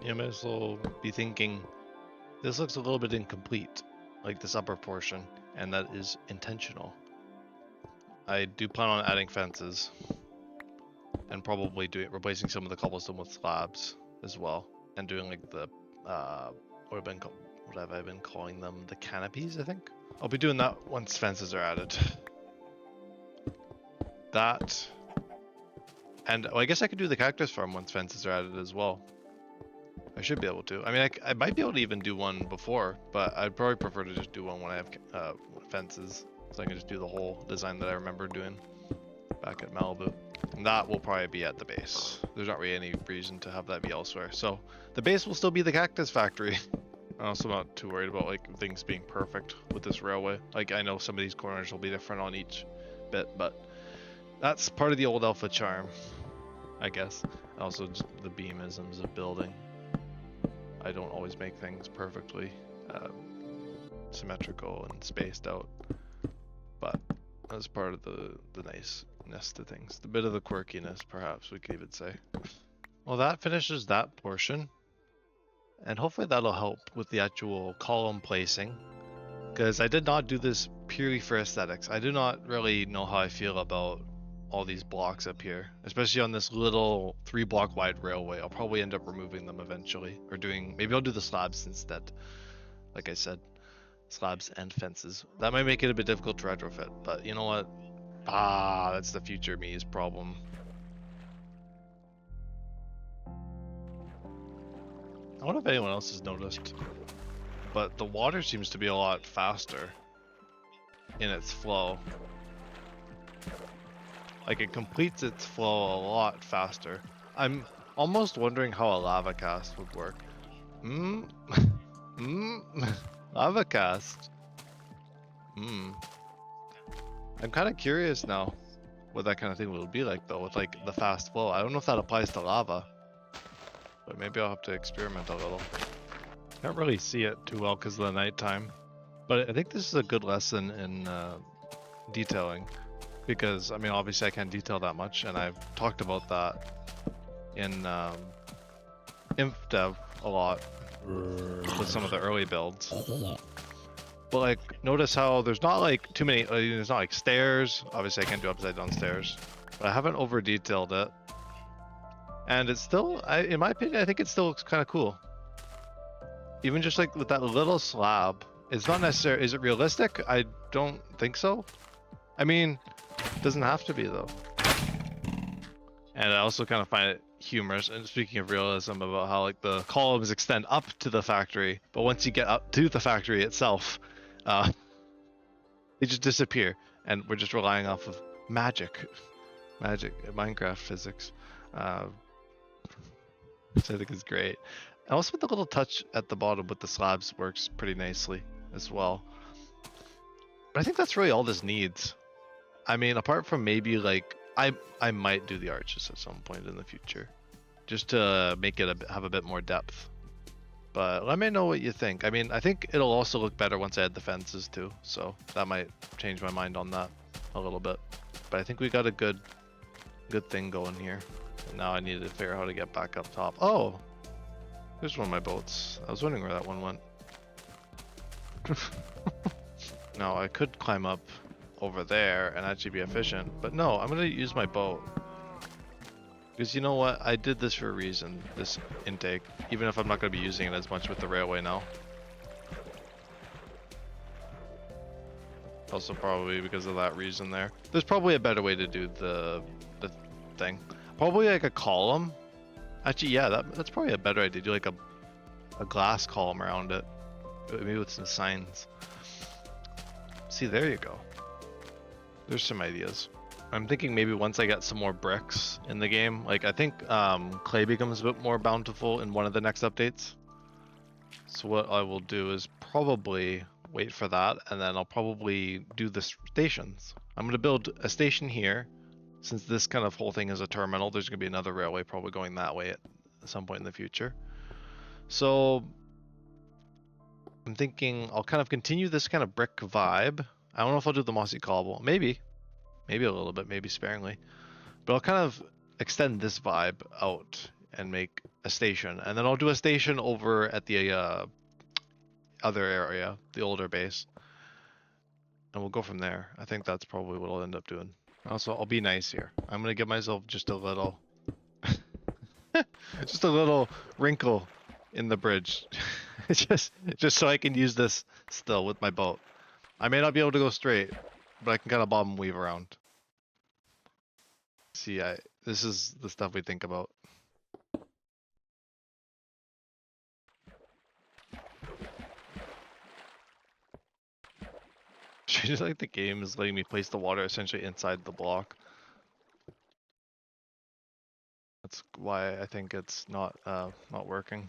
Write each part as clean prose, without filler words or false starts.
You might as well be thinking, this looks a little bit incomplete, like this upper portion, and that is intentional. I do plan on adding fences, and probably replacing some of the cobblestone with slabs as well, and doing like the what have I been calling them? The canopies, I think. I'll be doing that once fences are added. That, and I guess I could do the cactus farm once fences are added as well. I should be able to. I mean, I might be able to even do one before, but I'd probably prefer to just do one when I have fences, so I can just do the whole design that I remember doing back at Malibu. And that will probably be at the base. There's not really any reason to have that be elsewhere. So the base will still be the cactus factory. I'm also not too worried about like things being perfect with this railway. Like I know some of these corners will be different on each bit, but that's part of the old alpha charm, I guess. Also just the beamisms of building. I don't always make things perfectly symmetrical and spaced out, but that's part of the niceness to things. The bit of the quirkiness, perhaps we could even say. Well, that finishes that portion, and hopefully that'll help with the actual column placing, because I did not do this purely for aesthetics. I do not really know how I feel about all these blocks up here, especially on this little 3-block wide railway. I'll probably end up removing them eventually, or maybe I'll do the slabs instead. Like I said, slabs and fences. That might make it a bit difficult to retrofit, but you know what? That's the future me's problem. I wonder if anyone else has noticed, but the water seems to be a lot faster in its flow. Like it completes its flow a lot faster. I'm almost wondering how a lava cast would work. Lava cast. I'm kind of curious now what that kind of thing would be like though, with like the fast flow. I don't know if that applies to lava, but maybe I'll have to experiment a little. Can't really see it too well because of the nighttime, but I think this is a good lesson in detailing. Because, I mean, obviously I can't detail that much, and I've talked about that in InfDev a lot with some of the early builds. But, like, notice how there's not, like, too many, there's not, like, stairs. Obviously I can't do upside down stairs. But I haven't over-detailed it. And it's still, in my opinion, I think it still looks kind of cool. Even just, like, with that little slab. It's not necessary. Is it realistic? I don't think so. I mean, doesn't have to be though. And I also kind of find it humorous, and speaking of realism, about how like the columns extend up to the factory, but once you get up to the factory itself, they just disappear, and we're just relying off of magic, Minecraft physics, which I think is great. And also with the little touch at the bottom with the slabs works pretty nicely as well. But I think that's really all this needs. I mean, apart from maybe like I might do the arches at some point in the future, just to make it have a bit more depth. But let me know what you think. I mean, I think it'll also look better once I add the fences too, so that might change my mind on that a little bit. But I think we got a good thing going here. And now I need to figure out how to get back up top. Oh, there's one of my boats. I was wondering where that one went. No, I could climb up over there and actually be efficient, but no, I'm gonna use my boat, because you know what, I did this for a reason, this intake, even if I'm not gonna be using it as much with the railway now. Also probably because of that reason there. There's probably a better way to do the thing, probably like a column. Actually, yeah, that's probably a better idea. Do like a glass column around it, maybe with some signs. See, there you go. There's some ideas. I'm thinking maybe once I get some more bricks in the game, like I think clay becomes a bit more bountiful in one of the next updates. So what I will do is probably wait for that, and then I'll probably do the stations. I'm going to build a station here. Since this kind of whole thing is a terminal, there's going to be another railway probably going that way at some point in the future. So I'm thinking I'll kind of continue this kind of brick vibe. I don't know if I'll do the mossy cobble. Maybe a little bit, maybe sparingly. But I'll kind of extend this vibe out and make a station, and then I'll do a station over at the other area, the older base, and we'll go from there. I think that's probably what I'll end up doing. Also, I'll be nice here. I'm gonna give myself just a little, just a little wrinkle in the bridge, just so I can use this still with my boat. I may not be able to go straight, but I can kind of bob and weave around. See, this is the stuff we think about. Just like the game is letting me place the water essentially inside the block. That's why I think it's not working.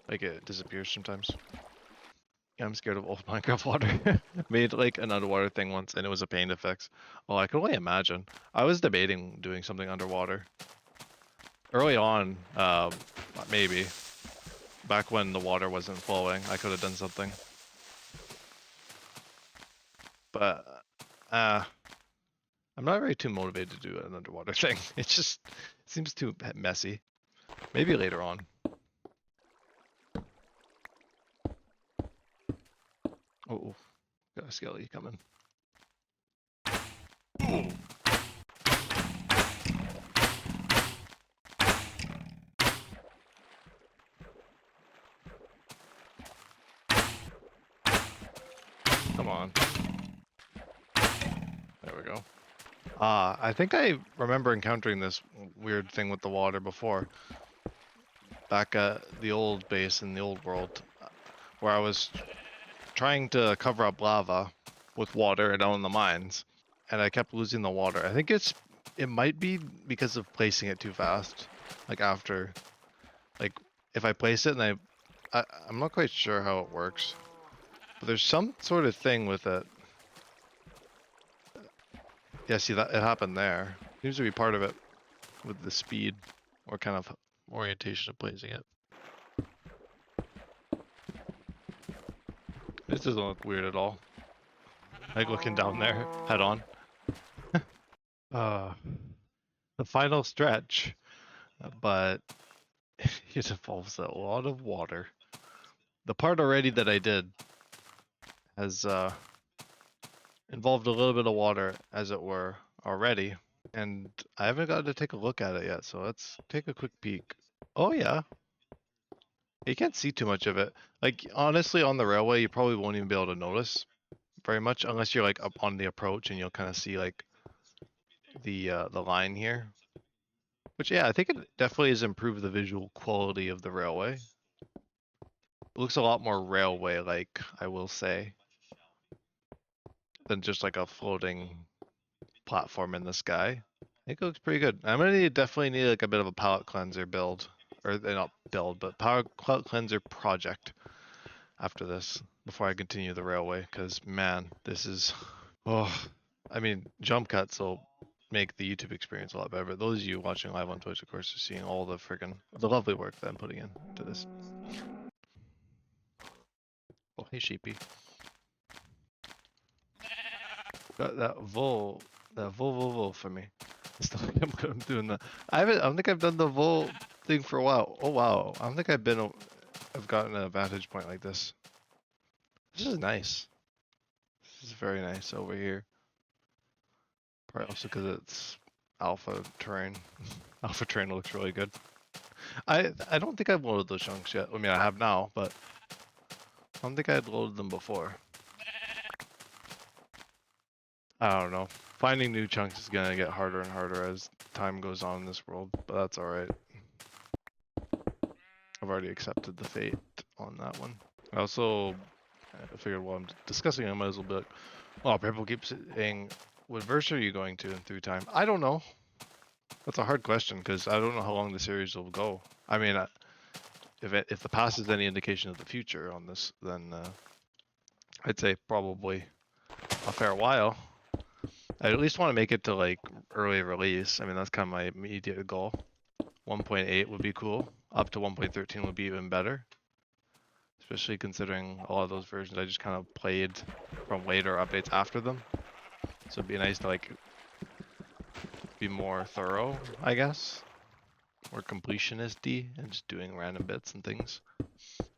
Like it disappears sometimes. Yeah, I'm scared of old Minecraft water. Made like an underwater thing once and it was a pain to fix. Oh, I can only imagine. I was debating doing something underwater. Early on, maybe. Back when the water wasn't flowing, I could have done something. But, I'm not very too motivated to do an underwater thing. It just seems too messy. Maybe later on. Oh, got a skelly coming. Come on. There we go. I think I remember encountering this weird thing with the water before. Back at the old base in the old world, where I was trying to cover up lava with water down in the mines, and I kept losing the water. I think it might be because of placing it too fast. Like after, like if I place it and I'm not quite sure how it works, but there's some sort of thing with it. Yeah, see that it happened there. Seems to be part of it with the speed or kind of orientation of placing it. This doesn't look weird at all. Like looking down there, head on. The final stretch, but it involves a lot of water. The part already that I did has involved a little bit of water, as it were, already, and I haven't got to take a look at it yet, so let's take a quick peek. Oh yeah, you can't see too much of it. Like honestly, on the railway, you probably won't even be able to notice very much unless you're like up on the approach and you'll kind of see like the line here. Which yeah, I think it definitely has improved the visual quality of the railway. It looks a lot more railway-like, I will say, than just like a floating platform in the sky. I think it looks pretty good. I'm gonna definitely need like a bit of a palette cleanser build, or not build, but palette cleanser project after this before I continue the railway. Because man, this is, oh, I mean, jump cuts will make the YouTube experience a lot better. But those of you watching live on Twitch, of course, are seeing all the the lovely work that I'm putting into this. Oh, hey sheepy. Got that vol for me. I'm doing that. I don't think I've done the vol thing for a while. Oh wow, I don't think I've gotten a vantage point like this. This is nice. This is very nice over here. Probably also because it's alpha terrain. Alpha terrain looks really good. I don't think I've loaded those chunks yet. I mean, I have now, but I don't think I had loaded them before. I don't know. Finding new chunks is gonna get harder and harder as time goes on in this world, but that's alright. I've already accepted the fate on that one. I also figured while I'm discussing, I might as well be like, oh, people keep saying, what verse are you going to in through time? I don't know. That's a hard question because I don't know how long the series will go. I mean, if the past is any indication of the future on this, then I'd say probably a fair while. I at least want to make it to like early release. I mean, that's kind of my immediate goal. 1.8 would be cool. Up to 1.13 would be even better. Especially considering a lot of those versions I just kind of played from later updates after them. So it'd be nice to like be more thorough, I guess. or completionist-y and just doing random bits and things.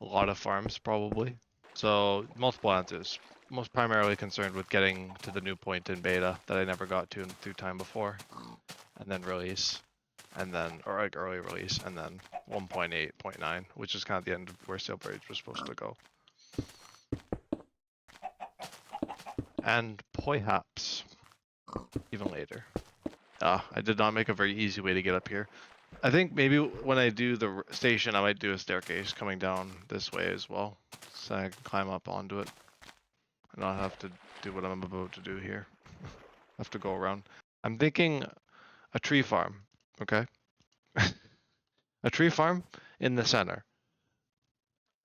A lot of farms probably. So multiple answers. Most primarily concerned with getting to the new point in beta that I never got to through time before, and then release, and then or like early release, and then 1.8, 0.9, which is kind of the end of where Sailbar Age was supposed to go. And perhaps even later. I did not make a very easy way to get up here. I think maybe when I do the station, I might do a staircase coming down this way as well, so I can climb up onto it and not have to do what I'm about to do here. Have to go around. I'm thinking a tree farm, okay? A tree farm in the center.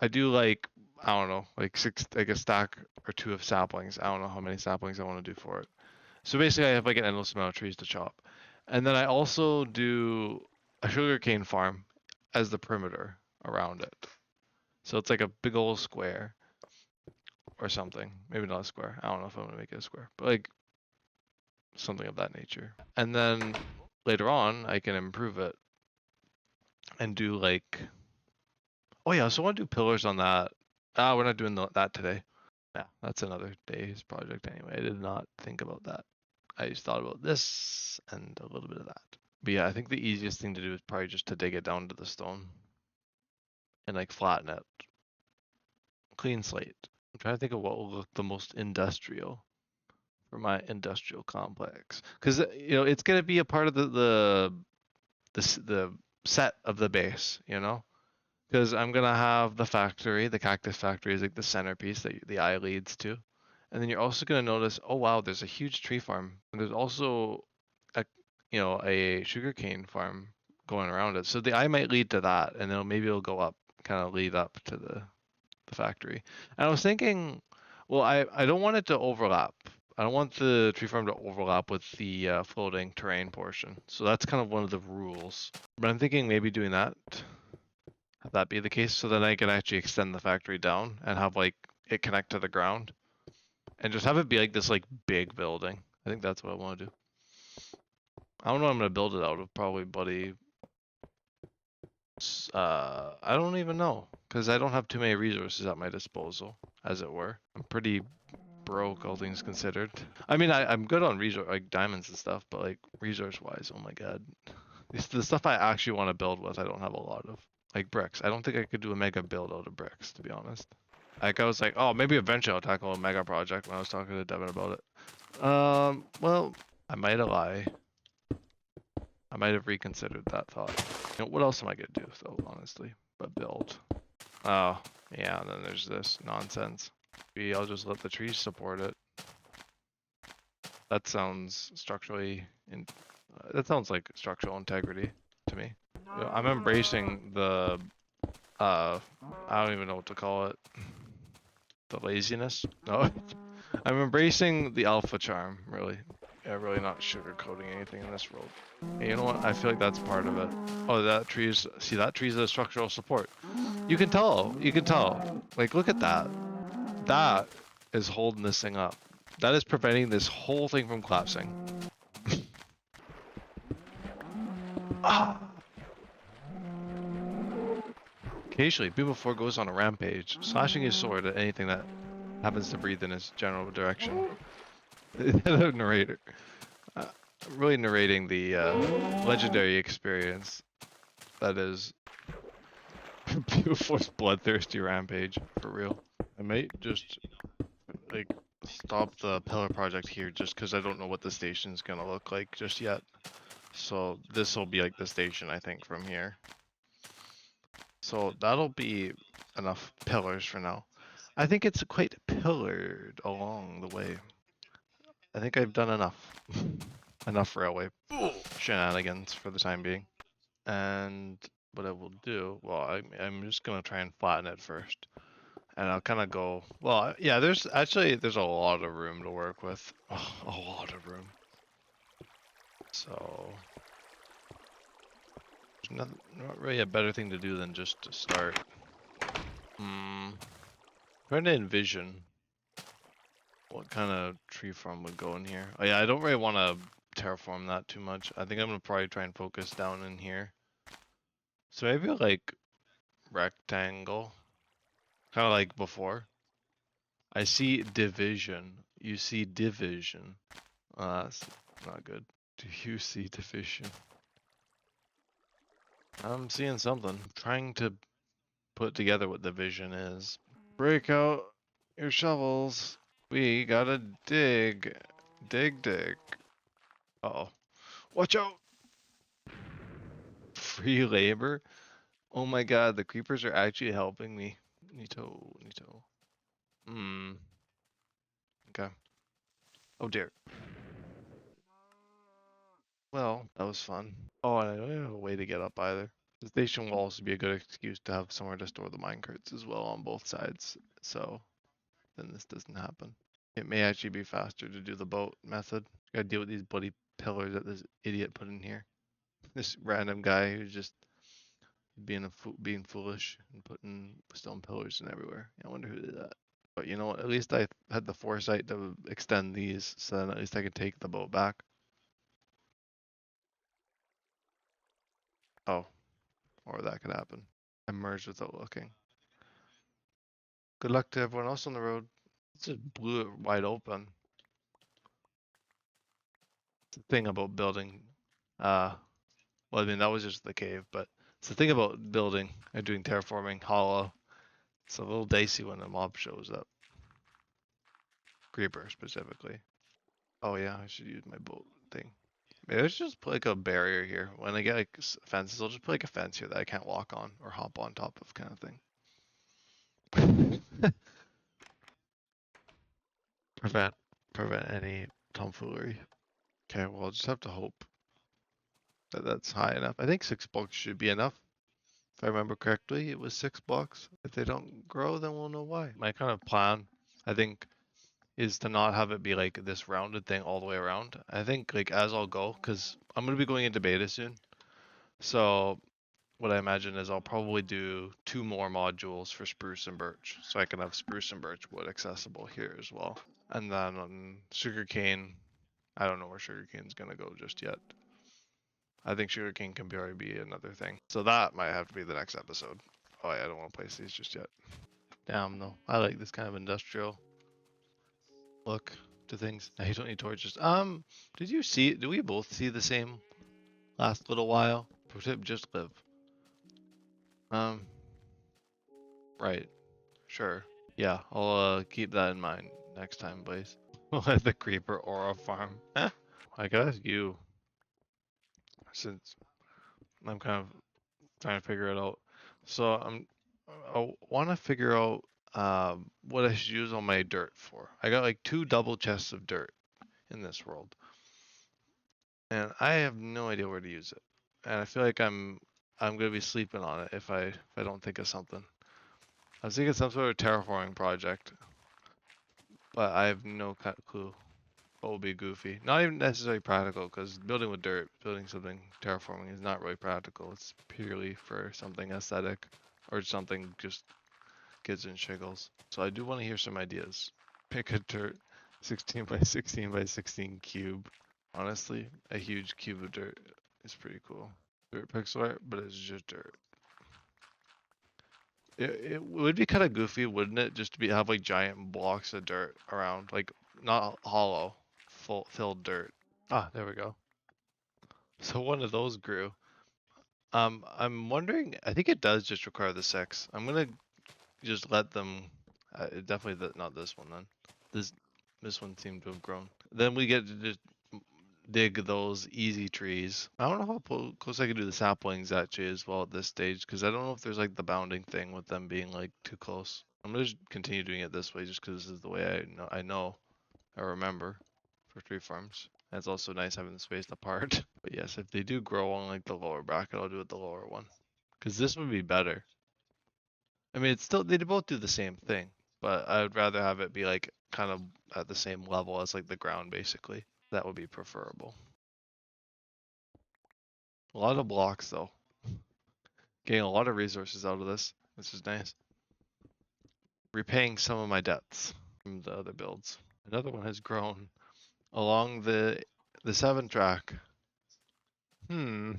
I do like, I don't know, like a stack or two of saplings. I don't know how many saplings I want to do for it. So basically I have like an endless amount of trees to chop. And then I also do a sugarcane farm as the perimeter around it. So it's like a big old square or something. Maybe not a square. I don't know if I'm gonna make it a square, but like something of that nature. And then later on I can improve it and do like, oh yeah, so I want to do pillars on that. We're not doing that today. Yeah, that's another day's project anyway. I did not think about that. I just thought about this and a little bit of that. But yeah, I think the easiest thing to do is probably just to dig it down to the stone and like flatten it. Clean slate. I'm trying to think of what will look the most industrial for my industrial complex. Because you know, it's gonna be a part of the set of the base, you know? Because I'm gonna have the factory, the cactus factory is like the centerpiece that the eye leads to. And then you're also gonna notice, oh wow, there's a huge tree farm. And there's also a sugarcane farm going around it. So the eye might lead to that, and then maybe it'll go up, kind of lead up to the factory. And I was thinking, well, I don't want it to overlap. I don't want the tree farm to overlap with the floating terrain portion. So that's kind of one of the rules. But I'm thinking maybe doing that, have that be the case, so then I can actually extend the factory down and have like it connect to the ground, and just have it be like this like big building. I think that's what I want to do. I don't know what I'm gonna build it out of. Probably, buddy. I don't even know, because I don't have too many resources at my disposal, as it were. I'm pretty broke, all things considered. I mean, I'm good on resource, like diamonds and stuff, but like resource-wise, oh my god, it's the stuff I actually want to build with. I don't have a lot of, like bricks. I don't think I could do a mega build out of bricks, to be honest. Like I was like, oh, maybe eventually I'll tackle a mega project when I was talking to Devin about it. Well, I might have lied. I might have reconsidered that thought. You know, what else am I gonna do though, honestly, but build? Oh, yeah, and then there's this nonsense. Maybe I'll just let the trees support it. That sounds structurally that sounds like structural integrity to me. You know, I'm embracing the I don't even know what to call it. The laziness? No. I'm embracing the alpha charm, really. Yeah, really not sugarcoating anything in this world. Hey, you know what? I feel like that's part of it. Oh, that tree's, see, that tree's a structural support. You can tell. Like, look at that. That is holding this thing up. That is preventing this whole thing from collapsing. Occasionally, B4 goes on a rampage, slashing his sword at anything that happens to breathe in his general direction. The narrator. Really narrating the legendary experience that is B4's bloodthirsty rampage, for real. I might just like stop the pillar project here just because I don't know what the station's gonna look like just yet. So this will be like the station, I think, from here. So that'll be enough pillars for now. I think it's quite pillared along the way. I think I've done enough. Enough railway shenanigans for the time being. And what I will do, well, I'm just gonna try and flatten it first. And I'll kind of go, well, yeah, there's a lot of room to work with. Oh, a lot of room. So there's not really a better thing to do than just to start. Trying to envision what kind of tree farm would go in here. Oh yeah, I don't really want to terraform that too much. I think I'm gonna probably try and focus down in here So maybe like rectangle, kind of like before. I see division. You see division. That's not good. Do you see division? I'm seeing something. Trying to put together what division is. Break out your shovels. We gotta dig. Dig, dig. Uh-oh. Watch out! Free labor? Oh my god, the creepers are actually helping me. Nito, Nito. Hmm. Okay. Oh dear. Well, that was fun. Oh, and I don't have a way to get up either. The station will also be a good excuse to have somewhere to store the minecarts as well on both sides. So then this doesn't happen. It may actually be faster to do the boat method. Gotta deal with these bloody pillars that this idiot put in here. This random guy who's just being foolish and putting stone pillars in everywhere. I wonder who did that. But you know what? At least I had the foresight to extend these, so then at least I could take the boat back. Oh, or that could happen. I merged without looking. Good luck to everyone else on the road. It just blew it wide open. It's the thing about building. Well, I mean that was just the cave, but it's the thing about building and doing terraforming hollow. It's a little dicey when a mob shows up. Creeper specifically. Oh yeah, I should use my boat thing. Maybe I should just put like a barrier here. When I get like fences, I'll just put like a fence here that I can't walk on or hop on top of, kind of thing. prevent prevent any tomfoolery. Okay, well I'll just have to hope that that's high enough. I think 6 blocks should be enough. If I remember correctly, it was 6 blocks. If they don't grow, then we'll know why. My kind of plan, I think, is to not have it be like this rounded thing all the way around. I think like as I'll go, because I'm gonna be going into beta soon. So what I imagine is I'll probably do 2 more modules for spruce and birch, so I can have spruce and birch wood accessible here as well. And then on sugarcane, I don't know where sugarcane's gonna go just yet. I think sugarcane can already be another thing. So that might have to be the next episode. Oh yeah, I don't want to place these just yet. Damn though, I like this kind of industrial look to things. Now you don't need torches. Did you see? Did we both see the same last little while? Pro tip: just live. Um, right. Sure. Yeah, I'll keep that in mind next time, please. We'll have the creeper aura farm. I gotta ask you, since I'm kind of trying to figure it out. So I want to figure out what I should use all my dirt for. I got like 2 double chests of dirt in this world, and I have no idea where to use it. And I feel like I'm gonna be sleeping on it if I don't think of something. I was thinking some sort of terraforming project, but I have no clue what will be goofy. Not even necessarily practical, because building with dirt, building something terraforming is not really practical. It's purely for something aesthetic or something just kids and shiggles. So I do want to hear some ideas. Pick a dirt 16 by 16 by 16 cube. Honestly, a huge cube of dirt is pretty cool. Dirt pixel art, but it's just dirt. It would be kind of goofy, wouldn't it? Just to have like giant blocks of dirt around, like not hollow, full filled dirt. Ah, there we go. So one of those grew. I'm wondering. I think it does just require the 6. I'm gonna just let them. Definitely not this one then. This this one seemed to have grown. Then we get to just dig those easy trees. I don't know how close I can do the saplings actually as well at this stage, because I don't know if there's like the bounding thing with them being like too close. I'm gonna just continue doing it this way just because this is the way I remember for tree farms. And it's also nice having the spaced apart. But yes, if they do grow on like the lower bracket, I'll do it the lower one. Because this would be better. I mean, it's still, they both do the same thing, but I would rather have it be like kind of at the same level as like the ground basically. That would be preferable. A lot of blocks though. Getting a lot of resources out of this, which is nice. Repaying some of my debts from the other builds. Another one has grown along the 7 track. Hmm.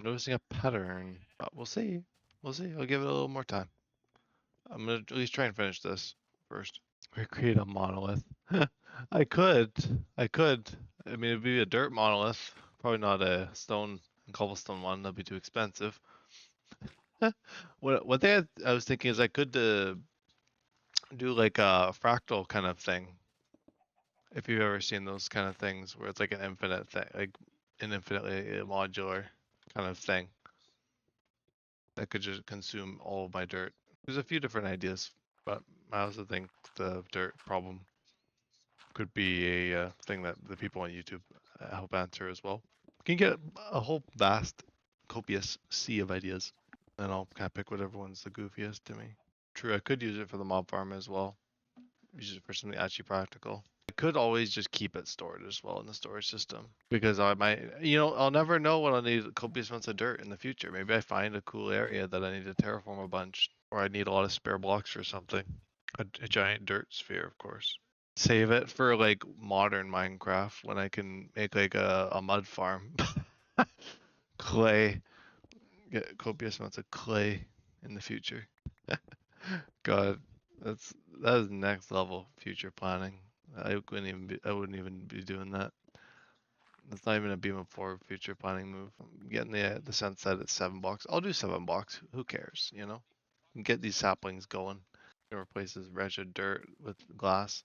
I'm noticing a pattern, but we'll see. We'll see. I'll give it a little more time. I'm gonna at least try and finish this first. Or create a monolith. I could. I could. I mean, it'd be a dirt monolith. Probably not a stone and cobblestone one. That'd be too expensive. What thing I was thinking is I could do like a fractal kind of thing. If you've ever seen those kind of things where it's like an infinite thing, like an infinitely modular kind of thing that could just consume all of my dirt. There's a few different ideas, but I also think the dirt problem could be a thing that the people on YouTube help answer as well. You can get a whole vast, copious sea of ideas, and I'll kind of pick whatever one's the goofiest to me. True, I could use it for the mob farm as well. Use it for something actually practical. I could always just keep it stored as well in the storage system because I might, I'll never know when I'll need copious amounts of dirt in the future. Maybe I find a cool area that I need to terraform a bunch, or I need a lot of spare blocks or something. A giant dirt sphere, of course. Save it for like modern Minecraft when I can make like a mud farm. Clay. Get copious amounts of clay in the future. God, that is next level future planning. I wouldn't even be doing that. That's not even a beam of 4 future planning move. I'm getting the sense that it's 7 blocks. I'll do 7 blocks. Who cares, Get these saplings going. Replace this wretched dirt with glass.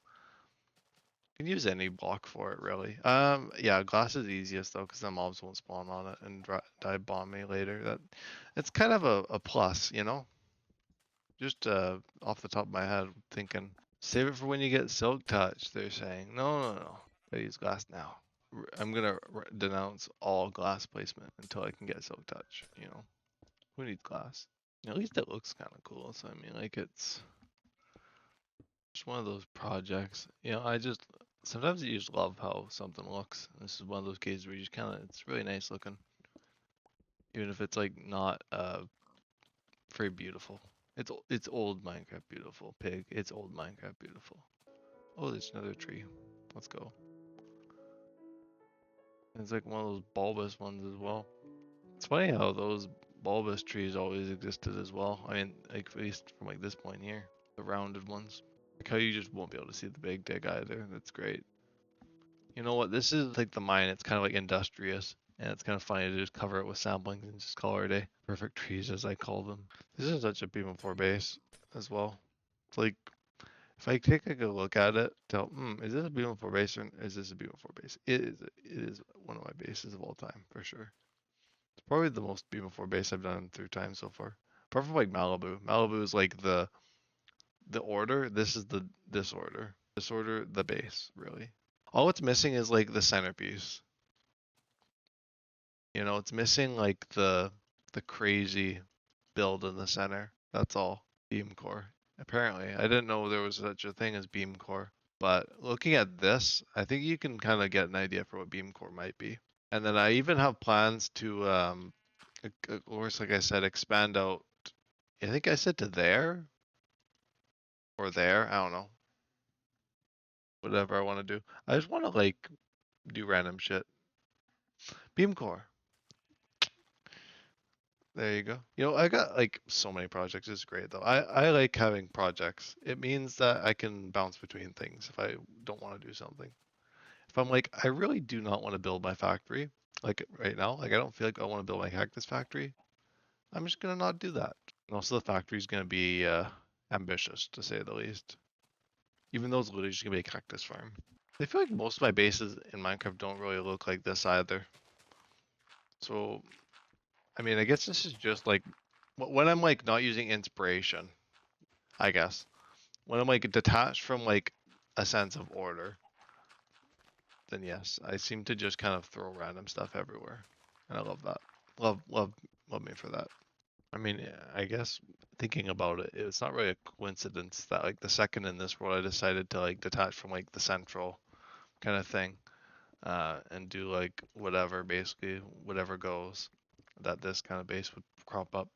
You can use any block for it, really. Yeah, glass is easiest though, because the mobs won't spawn on it and die bomb me later. It's kind of a plus, Just off the top of my head, thinking save it for when you get silk touch. They're saying no. I use glass now. I'm gonna denounce all glass placement until I can get silk touch. Who needs glass? At least it looks kind of cool. So I mean, like it's just one of those projects. I just sometimes you just love how something looks. This is one of those cases where you just kind of it's really nice looking, even if it's like not very beautiful. It's old Minecraft beautiful. Pig. It's old Minecraft beautiful. Oh, there's another tree. Let's go. It's like one of those bulbous ones as well. It's funny how those bulbous trees always existed as well. I mean, like at least from like this point here, the rounded ones. Like how you just won't be able to see the big dig either. That's great. You know what? This is like the mine. It's kind of like industrious, and it's kind of funny to just cover it with samplings and just call it a day. Perfect trees, as I call them. This is such a beam 4 base as well. It's like if I take a good look at it, tell, is this a beam 4 base or is this a beam 4 base? It is. It is one of my bases of all time for sure. It's probably the most beam 4 base I've done through time so far. Apart from like Malibu. Malibu is like the order. This is the disorder. Disorder, the base, really. All it's missing is like the centerpiece. It's missing like the crazy build in the center. That's all. Beam core. Apparently, I didn't know there was such a thing as beam core. But looking at this, I think you can kind of get an idea for what beam core might be. And then I even have plans to, of course, like I said, expand out. I think I said to there or there. I don't know. Whatever I want to do. I just want to like do random shit. Beam core. There you go. I got like so many projects. It's great though. I like having projects. It means that I can bounce between things if I don't want to do something. If I'm like, I really do not want to build my factory, like right now, like I don't feel like I want to build my cactus factory, I'm just gonna not do that. And also the factory is gonna be ambitious to say the least. Even though it's literally just gonna be a cactus farm. I feel like most of my bases in Minecraft don't really look like this either. So I mean, I guess this is just like when I'm like not using inspiration, I guess. When I'm like detached from like a sense of order, then yes, I seem to just kind of throw random stuff everywhere. And I love that. Love me for that. I mean, I guess thinking about it, it's not really a coincidence that like the second in this world I decided to like detach from like the central kind of thing, and do like whatever, basically whatever goes, that this kind of base would crop up.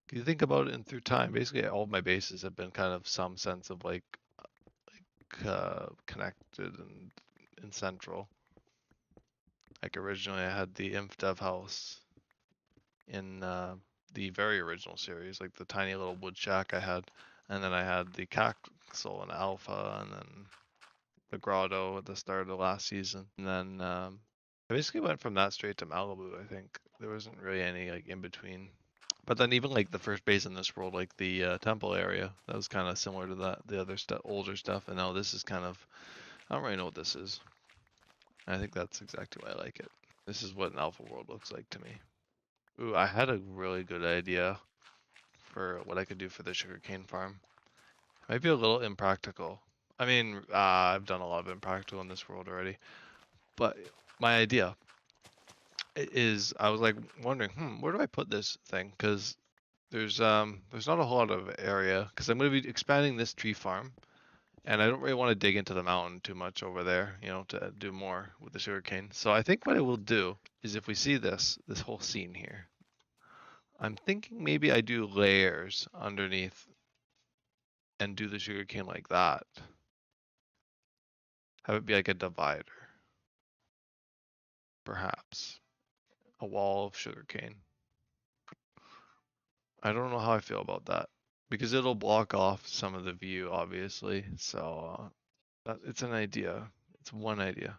If you think about it, and through time, basically all of my bases have been kind of some sense of like connected and central. Like originally I had the Inf Dev house, in the very original series, like the tiny little wood shack I had, and then I had the Caxel and Alpha, and then the Grotto at the start of the last season, and then I basically went from that straight to Malibu. I think there wasn't really any like in between. But then even like the first base in this world, like the temple area, that was kind of similar to that, the other stuff, older stuff, and now this is kind of, I don't really know what this is. I think that's exactly why I like it. This is what an alpha world looks like to me. Ooh, I had a really good idea for what I could do for the sugarcane farm. Might be a little impractical. I mean, I've done a lot of impractical in this world already, but my idea is I was like wondering, where do I put this thing? Because there's not a whole lot of area because I'm going to be expanding this tree farm, and I don't really want to dig into the mountain too much over there, you know, to do more with the sugarcane. So I think what I will do is if we see this whole scene here, I'm thinking maybe I do layers underneath and do the sugarcane like that. Have it be like a divider, perhaps. A wall of sugarcane. I don't know how I feel about that because it'll block off some of the view, obviously. So it's an idea. It's one idea,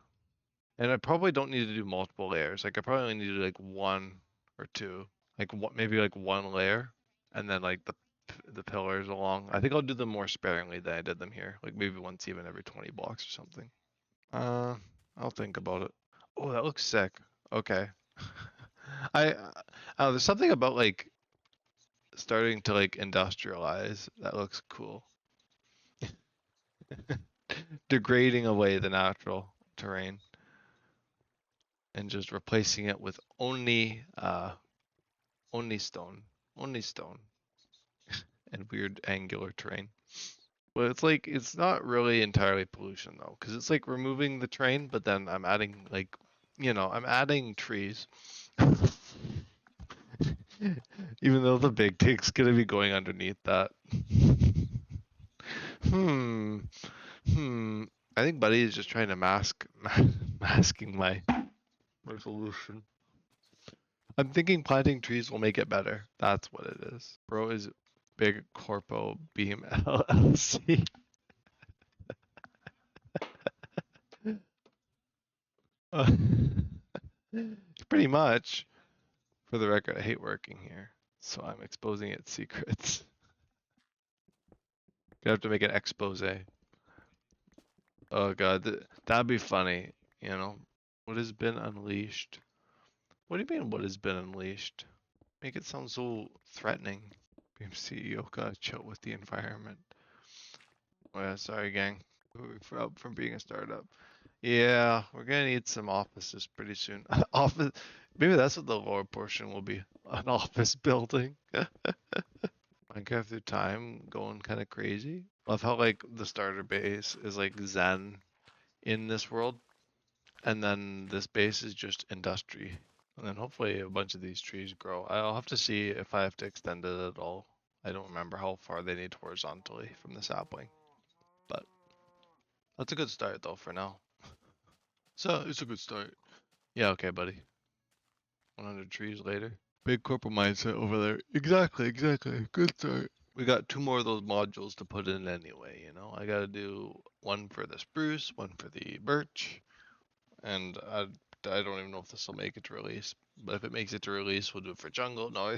and I probably don't need to do multiple layers. Like I probably only need to do like one or two, like maybe like one layer, and then like the pillars along. I think I'll do them more sparingly than I did them here. Like maybe once even every 20 blocks or something. Uh, I'll think about it. Oh, that looks sick. Okay. I there's something about like starting to like industrialize that looks cool. Degrading away the natural terrain and just replacing it with only stone, only stone and weird angular terrain. But it's like it's not really entirely pollution though, because it's like removing the terrain, but then I'm adding like, I'm adding trees. Even though the big pig's gonna be going underneath that. Hmm. Hmm. I think Buddy is just trying to masking my resolution. I'm thinking planting trees will make it better. That's what it is. Bro is big Corpo Beam LLC. Uh, pretty much. For the record, I hate working here, so I'm exposing its secrets. Gonna have to make an expose. Oh god, that'd be funny. You know, what has been unleashed? What do you mean? What has been unleashed? Make it sound so threatening. Being CEO gotta chill with the environment. Oh yeah, sorry gang. From being a startup. Yeah, we're gonna need some offices pretty soon. Office, maybe that's what the lower portion will be. An office building. Minecraft through time going kind of crazy. Love how like the starter base is like Zen in this world, and then this base is just industry. And then hopefully a bunch of these trees grow. I'll have to see if I have to extend it at all. I don't remember how far they need horizontally from the sapling. But that's a good start though for now. So it's a good start. Yeah, okay, buddy. 100 trees later. Big corporate mindset over there. Exactly, exactly. Good start. We got two more of those modules to put in anyway, you know? I gotta do one for the spruce, one for the birch, and I don't even know if this will make it to release. But if it makes it to release, we'll do it for jungle. No,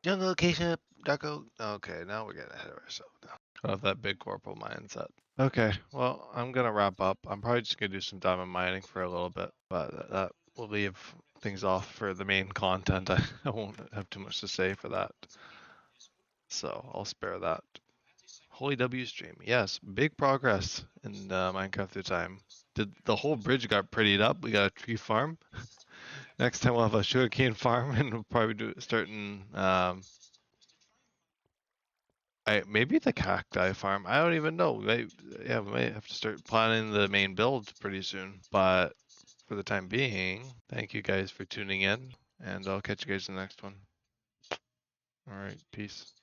jungle, acacia, darko. Okay, now we're getting ahead of ourselves now. I have that big corporal mindset. Okay, well, I'm gonna wrap up. I'm probably just gonna do some diamond mining for a little bit, but that will leave things off for the main content. I won't have too much to say for that, so I'll spare that. Holy W stream. Yes, big progress in Minecraft through time. The whole bridge got prettied up. We got a tree farm. Next time we'll have a sugarcane farm, and we'll probably do starting. Maybe the cacti farm. I don't even know. We might have to start planning the main build pretty soon. But for the time being, thank you guys for tuning in, and I'll catch you guys in the next one. All right, peace.